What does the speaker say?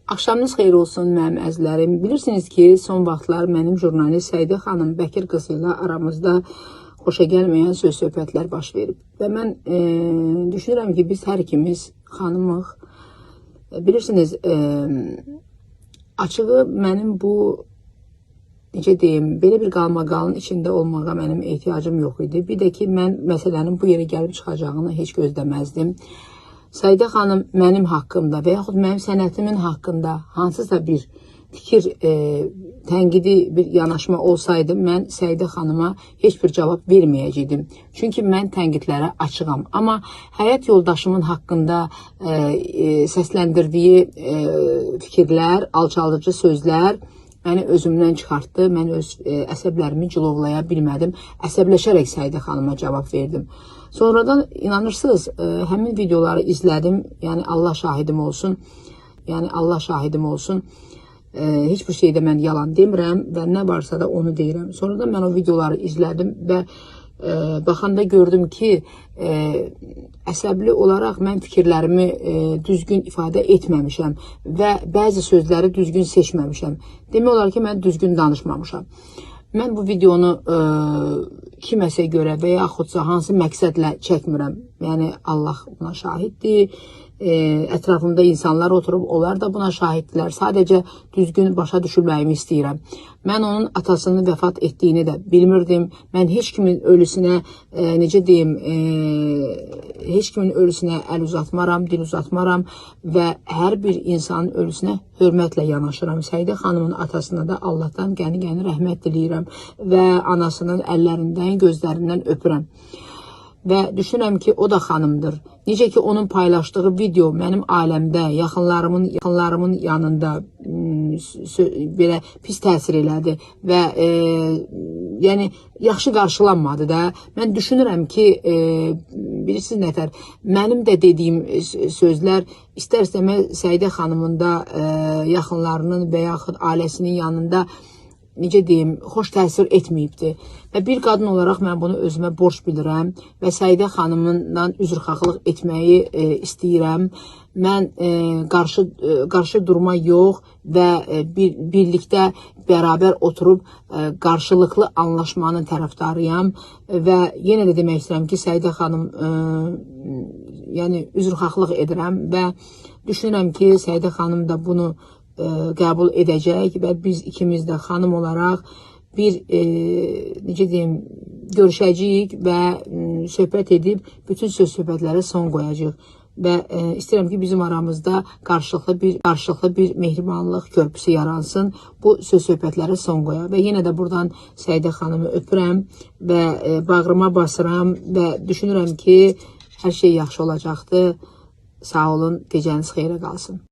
Axşamınız xeyir olsun mənim əzizlərim. Bilirsiniz ki, son vaxtlar mənim jurnalist Səidə xanım Bəkir qızı ilə aramızda xoşa gəlməyən söz-söhbətlər baş verib. Və mən düşünürəm ki, biz hər ikimiz xanımıq. Bilirsiniz, açığı mənim bu, necə deyim, belə bir qalmaqalın içində olmağa mənim ehtiyacım yox idi. Bir də ki, mən məsələnin bu yerə gəlib çıxacağını heç gözləməzdim. Səidə xanım mənim haqqımda və yaxud mənim sənətimin haqqında hansısa bir fikir, tənqidi bir yanaşma olsaydı, mən Səidə xanıma heç bir cavab verməyəcəkdim. Çünki mən tənqidlərə açığam. Amma həyat yoldaşımın haqqında səsləndirdiyi fikirlər, alçaldıcı sözlər məni özümdən çıxartdı. Mən öz əsəblərimi cilovlaya bilmədim. Əsəbləşərək Səidə xanıma cavab verdim. Sonradan inanırsınız, həmin videoları izlədim. Yəni Allah şahidim olsun. Heç bir şeydə mən yalan demirəm və nə varsa da onu deyirəm. Sonradan mən o videoları izlədim və baxanda gördüm ki, əsəbli olaraq mən fikirlərimi düzgün ifadə etməmişəm və bəzi sözləri düzgün seçməmişəm. Demək olar ki, mən düzgün danışmamışam. Mən bu videonu kiməsə görə və yaxudsa hansı məqsədlə çəkmirəm. Yəni Allah buna şahiddir. Ətrafımda insanlar oturub, onlar da buna şahiddirlər. Sadəcə düzgün başa düşülməyimi istəyirəm. Mən onun atasının vəfat etdiyini də bilmirdim. Mən heç kimin ölüsünə, necə deyim, heç kimin ölüsünə əl uzatmaram, dil uzatmaram və hər bir insanın ölüsünə hörmətlə yanaşıram. Səidə xanımın atasına da Allahdan qəni-qəni rəhmət diləyirəm və anasının əllərindən, gözlərindən öpürəm. Və düşünürəm ki, o da xanımdır. Necə ki, onun paylaşdığı video mənim ailəmdə, yaxınlarımın yanında belə pis təsir elədi və yəni yaxşı qarşılanmadı da. Mən düşünürəm ki, bilirsiniz nətər, mənim də dediyim sözlər istər-istəməz Səidə xanımın da yaxınlarının və yaxud ailəsinin yanında necə deyim, xoş təsir etməyibdir. Və bir qadın olaraq mən bunu özümə borc bilirəm və Səidə xanımdan üzrxahlıq etməyi istəyirəm. Mən qarşı durma yox və birlikdə bərabər oturub qarşılıqlı anlaşmanın tərəfdarıyam və yenə də demək istəyirəm ki, Səidə xanım yəni üzrxahlıq edirəm və düşünürəm ki, Səidə xanım da bunu qəbul edəcək və biz ikimiz də xanım olaraq bir, necə deyim, görüşəcəyik və söhbət edib bütün söz-söhbətlərə son qoyacaq. Və istəyirəm ki, bizim aramızda qarşılıqlı bir mehribanlıq körpüsü yaransın, bu söz-söhbətlərə son qoya. Və yenə də buradan Səidə xanımı öpürəm və bağrıma basıram və düşünürəm ki, hər şey yaxşı olacaqdır. Sağ olun, gecəniz xeyrə qalsın.